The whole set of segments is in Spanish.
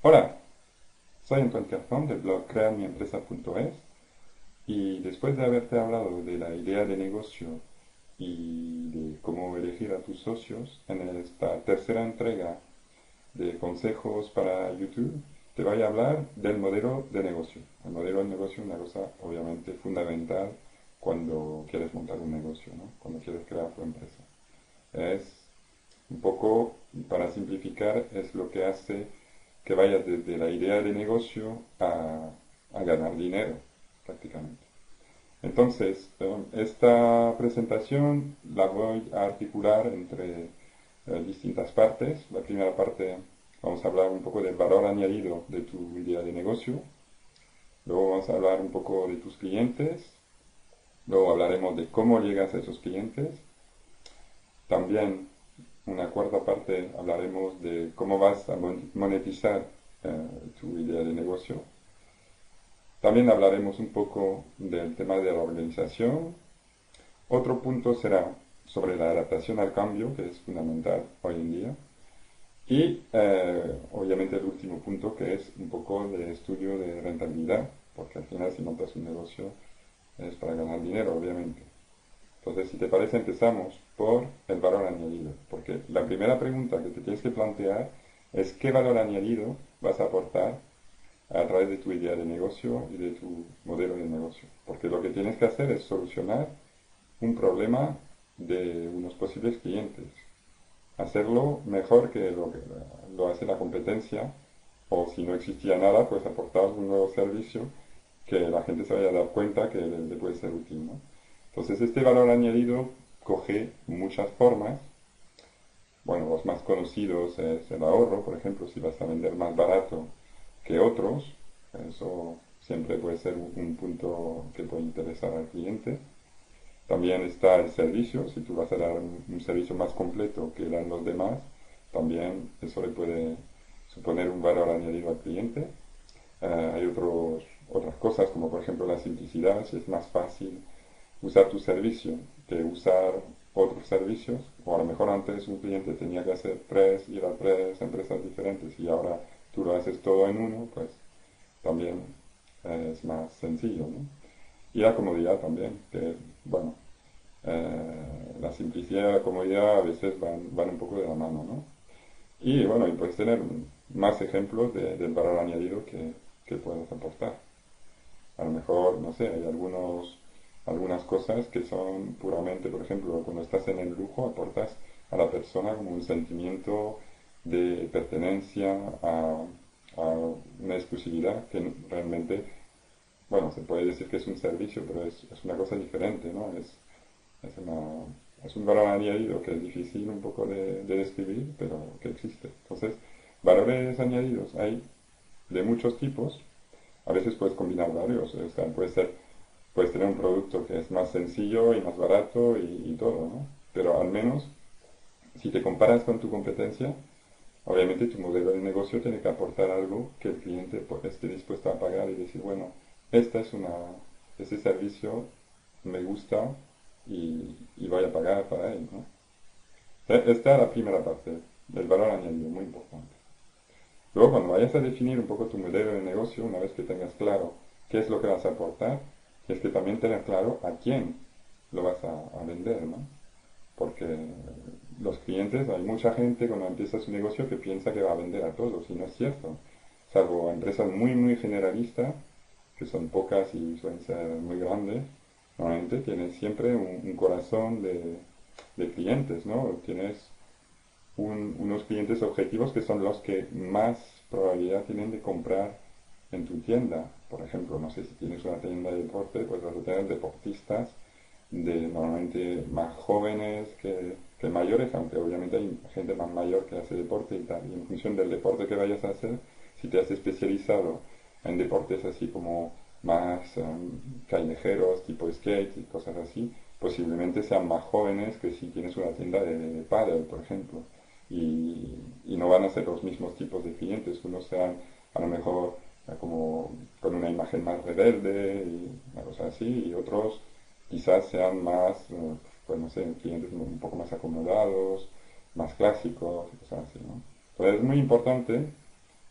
Hola, soy Antoine Carfón del blog creamiempresa.es y después de haberte hablado de la idea de negocio y de cómo elegir a tus socios, en esta tercera entrega de consejos para YouTube te voy a hablar del modelo de negocio. El modelo de negocio es una cosa obviamente fundamental cuando quieres montar un negocio, ¿no? Cuando quieres crear tu empresa. Es un poco, para simplificar, es lo que hace que vayas desde la idea de negocio a ganar dinero, prácticamente. Entonces, esta presentación la voy a articular entre distintas partes. La primera parte vamos a hablar un poco del valor añadido de tu idea de negocio. Luego vamos a hablar un poco de tus clientes. Luego hablaremos de cómo llegas a esos clientes. También una cuarta parte hablaremos de cómo vas a monetizar tu idea de negocio. También hablaremos un poco del tema de la organización. Otro punto será sobre la adaptación al cambio, que es fundamental hoy en día. Y obviamente el último punto, que es un poco de estudio de rentabilidad, porque al final si montas un negocio es para ganar dinero, obviamente. Entonces, si te parece, empezamos por el valor añadido, porque la primera pregunta que te tienes que plantear es qué valor añadido vas a aportar a través de tu idea de negocio y de tu modelo de negocio. Porque lo que tienes que hacer es solucionar un problema de unos posibles clientes. Hacerlo mejor que lo hace la competencia, o si no existía nada, pues aportar un nuevo servicio que la gente se vaya a dar cuenta que le puede ser útil, ¿no? Entonces este valor añadido coge muchas formas. Bueno, los más conocidos es el ahorro, por ejemplo, si vas a vender más barato que otros, eso siempre puede ser un punto que puede interesar al cliente. También está el servicio, si tú vas a dar un servicio más completo que dan los demás, también eso le puede suponer un valor añadido al cliente. Hay otras cosas como por ejemplo la simplicidad, si es más fácil usar tu servicio que usar otros servicios, o a lo mejor antes un cliente tenía que hacer ir a tres empresas diferentes y ahora tú lo haces todo en uno, pues también es más sencillo, ¿no? Y la comodidad también, que bueno, la simplicidad y la comodidad a veces van un poco de la mano, ¿no? Y bueno, y puedes tener más ejemplos del valor añadido que puedes aportar. A lo mejor, no sé, hay algunas cosas que son puramente, por ejemplo, cuando estás en el lujo, aportas a la persona como un sentimiento de pertenencia a una exclusividad que realmente, bueno, se puede decir que es un servicio, pero es una cosa diferente, ¿no? Es, una, es un valor añadido que es difícil un poco de describir, pero que existe. Entonces, valores añadidos hay de muchos tipos. A veces puedes combinar varios. O sea, puedes tener un producto que es más sencillo y más barato y todo, ¿no? Pero al menos, si te comparas con tu competencia, obviamente tu modelo de negocio tiene que aportar algo que el cliente pues, esté dispuesto a pagar y decir, bueno, esta es ese servicio me gusta y voy a pagar para él, ¿no? Esta es la primera parte del valor añadido, muy importante. Luego, cuando vayas a definir un poco tu modelo de negocio, una vez que tengas claro qué es lo que vas a aportar, es que también tengas claro a quién lo vas a vender, ¿no? Porque los clientes, hay mucha gente cuando empieza su negocio que piensa que va a vender a todos, y no es cierto. Salvo empresas muy, muy generalistas, que son pocas y suelen ser muy grandes, normalmente tienes siempre un corazón de clientes, ¿no? Tienes unos clientes objetivos que son los que más probabilidad tienen de comprar en tu tienda. Por ejemplo, no sé si tienes una tienda de deporte, pues vas a tener deportistas normalmente más jóvenes que mayores, aunque obviamente hay gente más mayor que hace deporte y tal. Y en función del deporte que vayas a hacer, si te has especializado en deportes así como más callejeros, tipo skate y cosas así, posiblemente sean más jóvenes que si tienes una tienda de pádel, por ejemplo. Y no van a ser los mismos tipos de clientes, unos sean a lo mejor como con una imagen más rebelde y una cosa así, y otros quizás sean más, pues no sé, clientes un poco más acomodados, más clásicos y cosas así, ¿no? Entonces es muy importante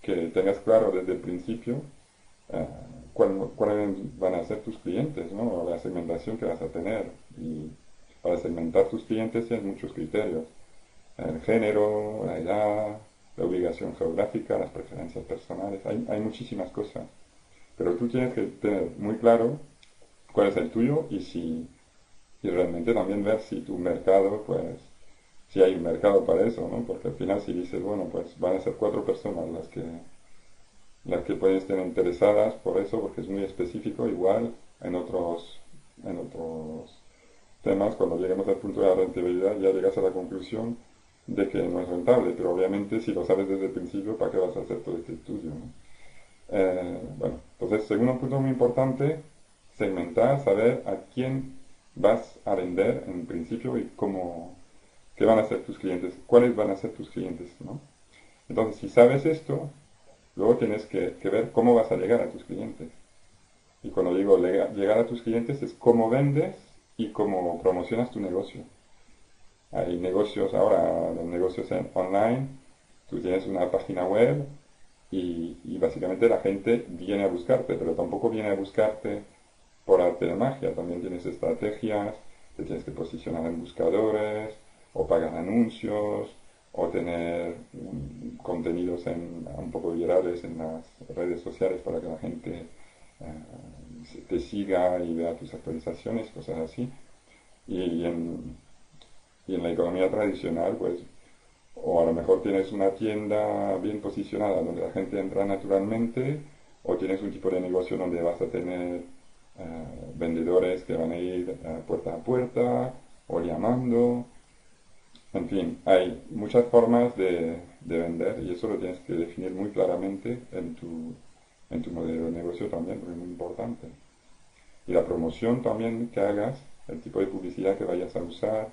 que tengas claro desde el principio eh, cuáles van a ser tus clientes, ¿no? O la segmentación que vas a tener. Y para segmentar tus clientes tienes muchos criterios. El género, la edad, la ubicación geográfica, las preferencias personales, hay muchísimas cosas. Pero tú tienes que tener muy claro cuál es el tuyo y realmente también ver si tu mercado, pues, si hay un mercado para eso, ¿no? Porque al final si dices, bueno, pues van a ser 4 personas las que pueden estar interesadas por eso, porque es muy específico, igual en otros temas, cuando lleguemos al punto de la rentabilidad, ya llegas a la conclusión de que no es rentable, pero obviamente si lo sabes desde el principio, ¿para qué vas a hacer todo este estudio, ¿no? Bueno, entonces, segundo punto muy importante, segmentar, saber a quién vas a vender en principio y qué van a ser tus clientes, cuáles van a ser tus clientes, ¿no? Entonces, si sabes esto, luego tienes que ver cómo vas a llegar a tus clientes. Y cuando digo llegar a tus clientes es cómo vendes y cómo promocionas tu negocio. Hay negocios ahora, los negocios online, tú tienes una página web y básicamente la gente viene a buscarte, pero tampoco viene a buscarte por arte de magia, también tienes estrategias, te tienes que posicionar en buscadores, o pagar anuncios, o tener contenidos un poco virales en las redes sociales para que la gente te siga y vea tus actualizaciones, cosas así. Y en la economía tradicional, pues, o a lo mejor tienes una tienda bien posicionada donde la gente entra naturalmente, o tienes un tipo de negocio donde vas a tener vendedores que van a ir puerta a puerta o llamando. En fin, hay muchas formas de vender y eso lo tienes que definir muy claramente en tu modelo de negocio también, porque es muy importante. Y la promoción también que hagas, el tipo de publicidad que vayas a usar,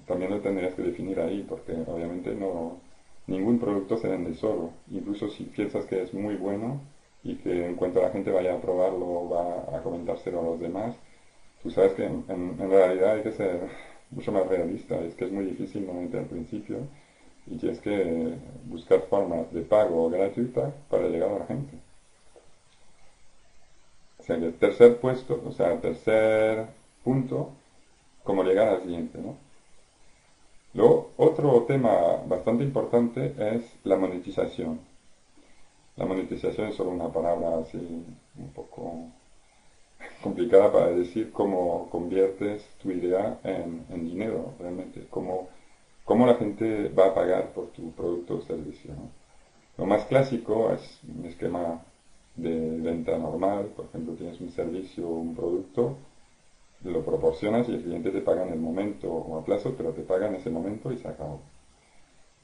también lo tendrías que definir ahí, porque obviamente ningún producto se vende solo. Incluso si piensas que es muy bueno y que en cuanto la gente vaya a probarlo va a comentárselo a los demás, tú sabes que en realidad hay que ser mucho más realista. Es que es muy difícil normalmente al principio y tienes que buscar formas de pago gratuita para llegar a la gente. O sea que el tercer puesto, o sea, el tercer punto, cómo llegar al cliente, ¿no? Luego, otro tema bastante importante es la monetización. La monetización es solo una palabra así un poco complicada para decir cómo conviertes tu idea en dinero realmente, cómo la gente va a pagar por tu producto o servicio, ¿no? Lo más clásico es un esquema de venta normal, por ejemplo, tienes un servicio o un producto, lo proporcionas y el cliente te paga en el momento o a plazo, pero te paga en ese momento y se acabó.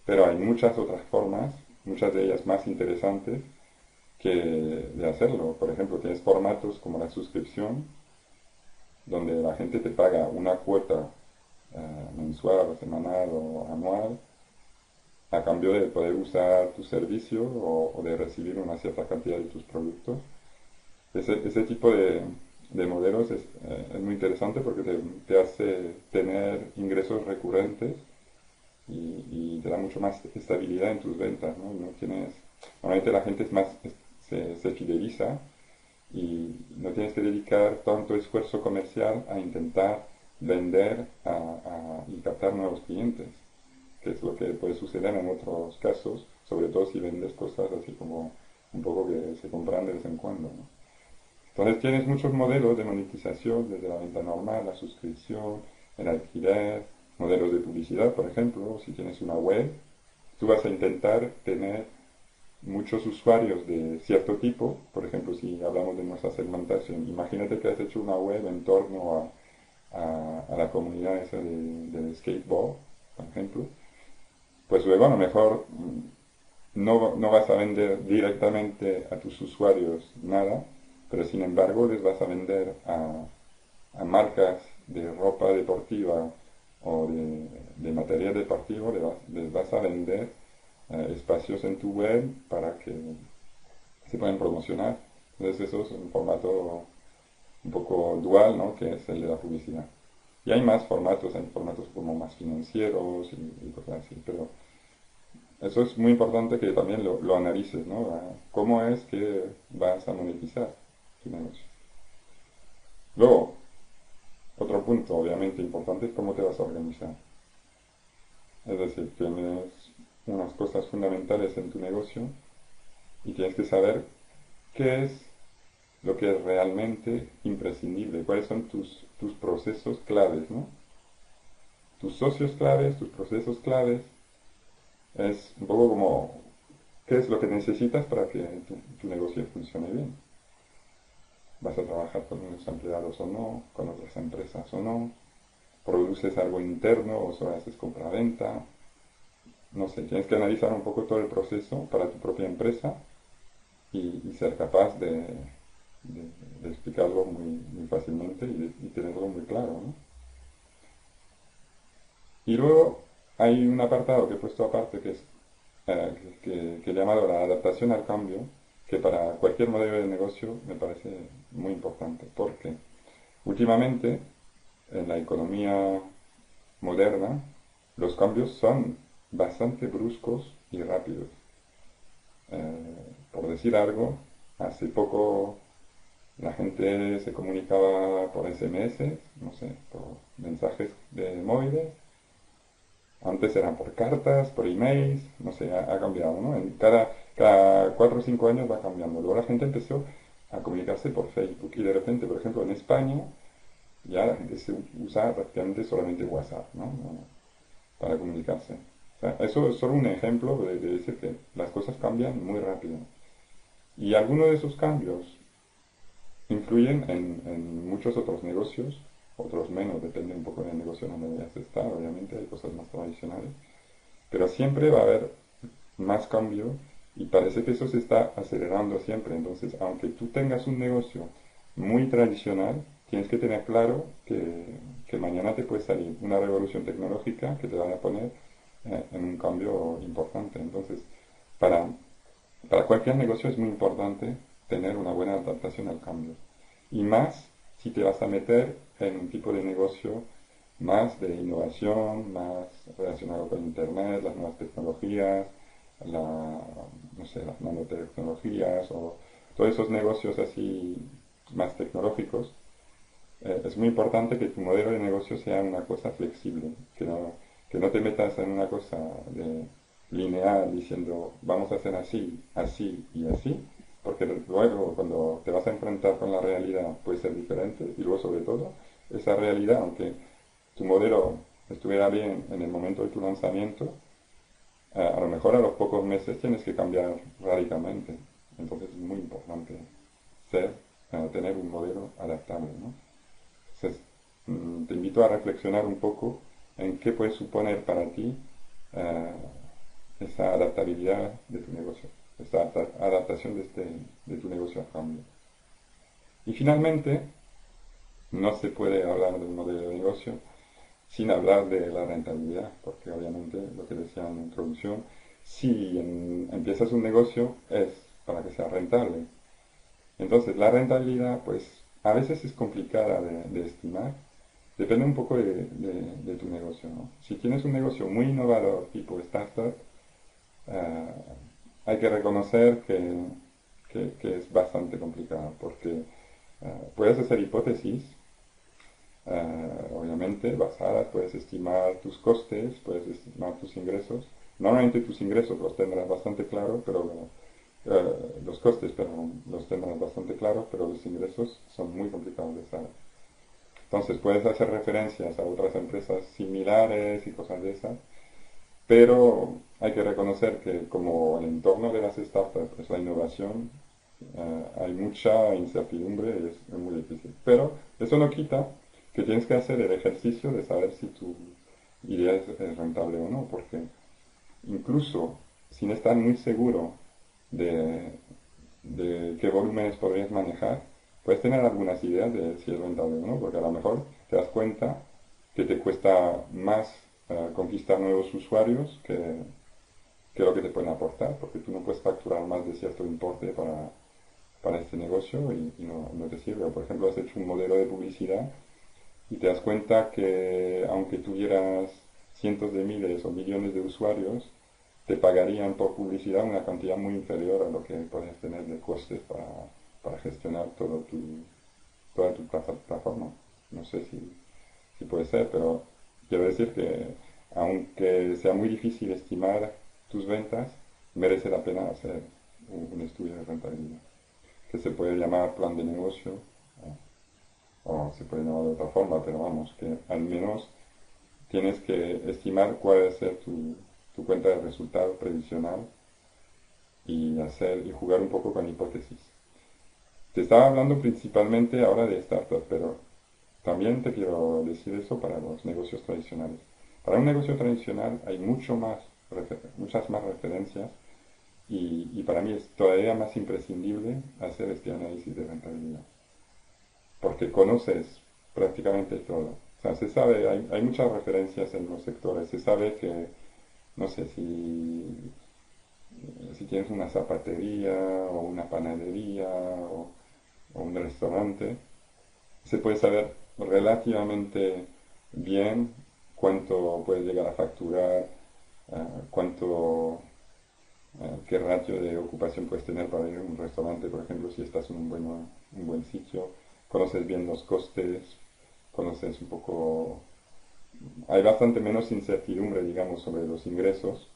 Pero hay muchas otras formas, muchas de ellas más interesantes, de hacerlo. Por ejemplo, tienes formatos como la suscripción, donde la gente te paga una cuota mensual o semanal o anual a cambio de poder usar tu servicio o de recibir una cierta cantidad de tus productos. Ese tipo de modelos es muy interesante porque te hace tener ingresos recurrentes y te da mucho más estabilidad en tus ventas, ¿no? Normalmente la gente se fideliza y no tienes que dedicar tanto esfuerzo comercial a intentar vender y captar nuevos clientes, que es lo que puede suceder en otros casos, sobre todo si vendes cosas así como un poco que se compran de vez en cuando, ¿no? Entonces tienes muchos modelos de monetización, desde la venta normal, la suscripción, el alquiler, modelos de publicidad, por ejemplo, si tienes una web, tú vas a intentar tener muchos usuarios de cierto tipo, por ejemplo, si hablamos de nuestra segmentación, imagínate que has hecho una web en torno a la comunidad esa del skateboard, por ejemplo, pues luego a lo mejor no vas a vender directamente a tus usuarios nada, pero sin embargo les vas a vender a marcas de ropa deportiva o de material deportivo, les vas a vender espacios en tu web para que se puedan promocionar. Entonces eso es un formato un poco dual, ¿no? Que es el de la publicidad. Y hay más formatos, hay formatos como más financieros y cosas así, eso es muy importante que también lo analices, ¿no? ¿Cómo es que vas a monetizar tu negocio? Luego, otro punto obviamente importante es cómo te vas a organizar. Es decir, tienes unas cosas fundamentales en tu negocio y tienes que saber qué es lo que es realmente imprescindible, cuáles son tus procesos claves, ¿no? Tus socios claves, tus procesos claves, es un poco como qué es lo que necesitas para que tu negocio funcione bien. ¿Vas a trabajar con unos empleados o no? ¿Con otras empresas o no? ¿Produces algo interno o solo haces compra-venta? No sé, tienes que analizar un poco todo el proceso para tu propia empresa y ser capaz de explicarlo muy fácilmente y tenerlo muy claro, ¿no? Y luego hay un apartado que he puesto aparte que es que he llamado la adaptación al cambio, que para cualquier modelo de negocio me parece muy importante, porque últimamente en la economía moderna los cambios son bastante bruscos y rápidos. Por decir algo, hace poco la gente se comunicaba por SMS, no sé, por mensajes de móviles. Antes eran por cartas, por emails, no sé, ha cambiado, ¿no? Cada 4 o 5 años va cambiando. Luego la gente empezó a comunicarse por Facebook y de repente, por ejemplo, en España ya la gente se usa prácticamente solamente WhatsApp, ¿no? Para comunicarse. O sea, eso es solo un ejemplo de decir que las cosas cambian muy rápido. Y algunos de esos cambios influyen en muchos otros negocios, otros menos, depende un poco del negocio donde vayas a estar, obviamente hay cosas más tradicionales, pero siempre va a haber más cambio y parece que eso se está acelerando siempre. Entonces, aunque tú tengas un negocio muy tradicional, tienes que tener claro que mañana te puede salir una revolución tecnológica que te va a poner en un cambio importante. Entonces, para, para cualquier negocio es muy importante tener una buena adaptación al cambio. Y más si te vas a meter en un tipo de negocio más de innovación, más relacionado con Internet, las nuevas tecnologías, no sé, las nanotecnologías o todos esos negocios así más tecnológicos. Es muy importante que tu modelo de negocio sea una cosa flexible, que no te metas en una cosa de lineal diciendo vamos a hacer así, así y así, porque luego cuando te vas a enfrentar con la realidad puede ser diferente y luego sobre todo esa realidad, aunque tu modelo estuviera bien en el momento de tu lanzamiento, a lo mejor a los pocos meses tienes que cambiar radicalmente. Entonces es muy importante tener un modelo adaptable, ¿no? Entonces, te invito a reflexionar un poco en qué puede suponer para ti eh, esa adaptabilidad de tu negocio, esa adaptación de tu negocio al cambio. Y finalmente, no se puede hablar del modelo de negocio sin hablar de la rentabilidad, porque obviamente lo que decía en la introducción, si empiezas un negocio es para que sea rentable. Entonces la rentabilidad pues a veces es complicada de estimar, depende un poco de tu negocio, ¿no? Si tienes un negocio muy innovador tipo startup, eh, hay que reconocer que es bastante complicado, porque puedes hacer hipótesis obviamente basadas, puedes estimar tus costes, puedes estimar tus ingresos. Normalmente tus ingresos los tendrás bastante claro, pero los costes, perdón, los tendrás bastante claros, pero los ingresos son muy complicados de saber. Entonces puedes hacer referencias a otras empresas similares y cosas de esas, pero hay que reconocer que como el entorno de las startups es la innovación, hay mucha incertidumbre y es muy difícil. Pero eso no quita que tienes que hacer el ejercicio de saber si tu idea es rentable o no, porque incluso sin estar muy seguro de, de qué volúmenes podrías manejar, puedes tener algunas ideas de si es rentable o no, porque a lo mejor te das cuenta que te cuesta más conquistar nuevos usuarios que lo que te pueden aportar, porque tú no puedes facturar más de cierto importe para este negocio y no te sirve. O, por ejemplo, has hecho un modelo de publicidad y te das cuenta que aunque tuvieras cientos de miles o millones de usuarios, te pagarían por publicidad una cantidad muy inferior a lo que podrías tener de costes para gestionar toda tu plataforma. No sé si puede ser, pero quiero decir que aunque sea muy difícil estimar tus ventas, merece la pena hacer un estudio de rentabilidad, que se puede llamar plan de negocio, o se puede llamar de otra forma, pero vamos, que al menos tienes que estimar cuál debe ser tu cuenta de resultado previsional y jugar un poco con hipótesis. Te estaba hablando principalmente ahora de startups, pero también te quiero decir eso para los negocios tradicionales. Para un negocio tradicional hay muchas más referencias y para mí es todavía más imprescindible hacer este análisis de rentabilidad, porque conoces prácticamente todo. O sea, se sabe, hay muchas referencias en los sectores, se sabe que, no sé, si tienes una zapatería o una panadería o un restaurante, se puede saber relativamente bien cuánto puedes llegar a facturar, qué ratio de ocupación puedes tener para ir a un restaurante, por ejemplo, si estás en un buen sitio, conoces bien los costes, conoces un poco, hay bastante menos incertidumbre, digamos, sobre los ingresos,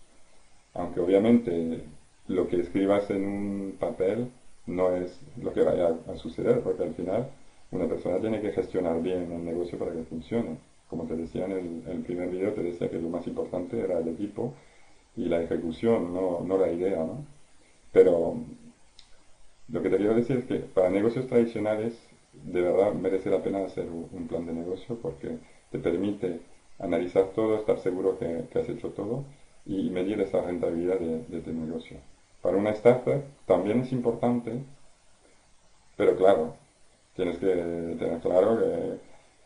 aunque obviamente lo que escribas en un papel no es lo que vaya a suceder, porque al final una persona tiene que gestionar bien el negocio para que funcione. Como te decía en el primer video, te decía que lo más importante era el equipo y la ejecución, no la idea, ¿no? Pero lo que te quiero decir es que para negocios tradicionales de verdad merece la pena hacer un plan de negocio porque te permite analizar todo, estar seguro que has hecho todo y medir esa rentabilidad de tu negocio. Para una startup también es importante, pero claro, tienes que tener claro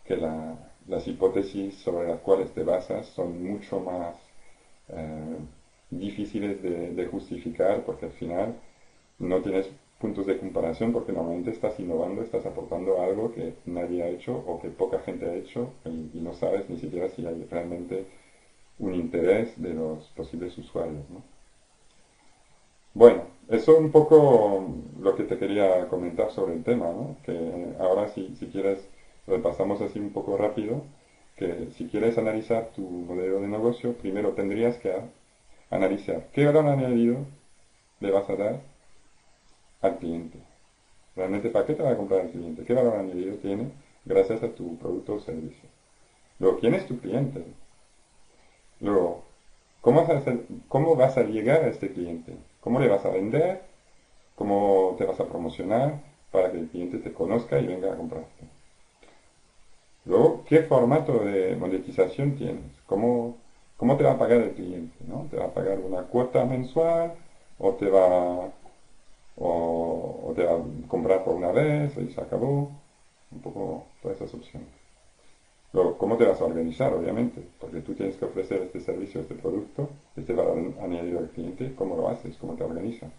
que las hipótesis sobre las cuales te basas son mucho más eh, difíciles de justificar porque al final no tienes puntos de comparación porque normalmente estás innovando, estás aportando algo que nadie ha hecho o que poca gente ha hecho y no sabes ni siquiera si hay realmente un interés de los posibles usuarios, ¿no? Bueno, eso es un poco lo que te quería comentar sobre el tema, ¿no? Que ahora si quieres repasamos así un poco rápido, que si quieres analizar tu modelo de negocio, primero tendrías que analizar qué valor añadido le vas a dar al cliente. Realmente, ¿para qué te va a comprar el cliente? ¿Qué valor añadido tiene gracias a tu producto o servicio? Luego, ¿quién es tu cliente? Luego, ¿cómo vas a llegar a este cliente? ¿Cómo le vas a vender? ¿Cómo te vas a promocionar para que el cliente te conozca y venga a comprarte? Luego, ¿qué formato de monetización tienes? ¿Cómo te va a pagar el cliente? ¿No? ¿Te va a pagar una cuota mensual o o te va a comprar por una vez y se acabó? Un poco todas esas opciones. Luego, ¿cómo te vas a organizar? Obviamente, porque tú tienes que ofrecer este servicio, este producto, este valor añadido al cliente. ¿Cómo lo haces? ¿Cómo te organizas?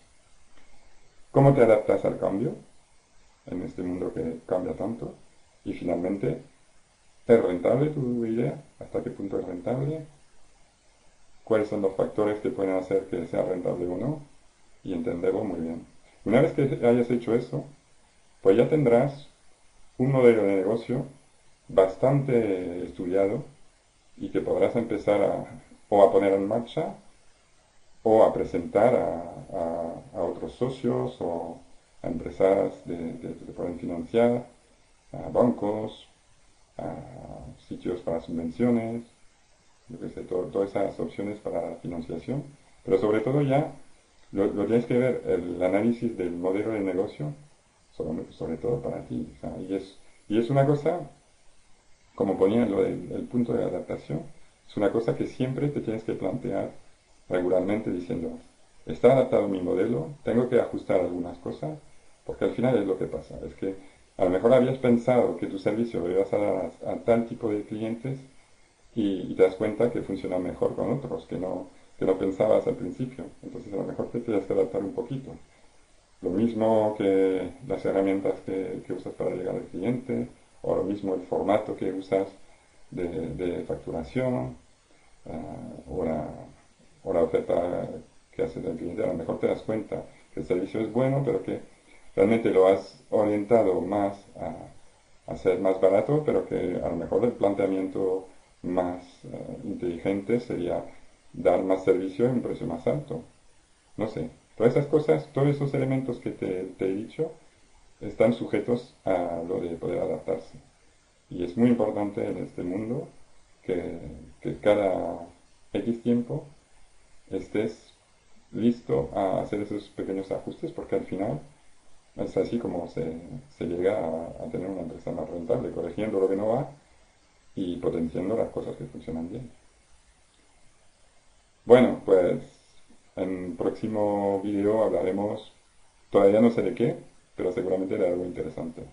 ¿Cómo te adaptas al cambio en este mundo que cambia tanto? Y finalmente, ¿es rentable tu idea? ¿Hasta qué punto es rentable? ¿Cuáles son los factores que pueden hacer que sea rentable o no? Y entenderlo muy bien. Una vez que hayas hecho eso, pues ya tendrás un modelo de negocio bastante estudiado y que podrás empezar o a poner en marcha o a presentar a otros socios o a empresas que te pueden financiar, a bancos, a sitios para subvenciones, yo qué sé, todas esas opciones para financiación. Pero sobre todo ya lo tienes que ver el análisis del modelo de negocio, sobre todo para ti. O sea, y es una cosa, como ponía lo del el punto de adaptación, es una cosa que siempre te tienes que plantear regularmente diciendo, ¿está adaptado mi modelo? ¿Tengo que ajustar algunas cosas? Porque al final es lo que pasa, es que a lo mejor habías pensado que tu servicio lo ibas a dar a tal tipo de clientes y te das cuenta que funciona mejor con otros que no pensabas al principio. Entonces a lo mejor te tienes que adaptar un poquito. Lo mismo que las herramientas que usas para llegar al cliente, o lo mismo el formato que usas de facturación, o o la oferta que haces al cliente, a lo mejor te das cuenta que el servicio es bueno, pero que realmente lo has orientado más a ser más barato, pero que a lo mejor el planteamiento más inteligente sería dar más servicio en un precio más alto. No sé, todas esas cosas, todos esos elementos que te he dicho, están sujetos a lo de poder adaptarse. Y es muy importante en este mundo que, que cada X tiempo estés listo a hacer esos pequeños ajustes porque al final es así como se llega a tener una empresa más rentable, corrigiendo lo que no va y potenciando las cosas que funcionan bien. Bueno, pues en el próximo vídeo hablaremos, todavía no sé de qué, pero seguramente de algo interesante.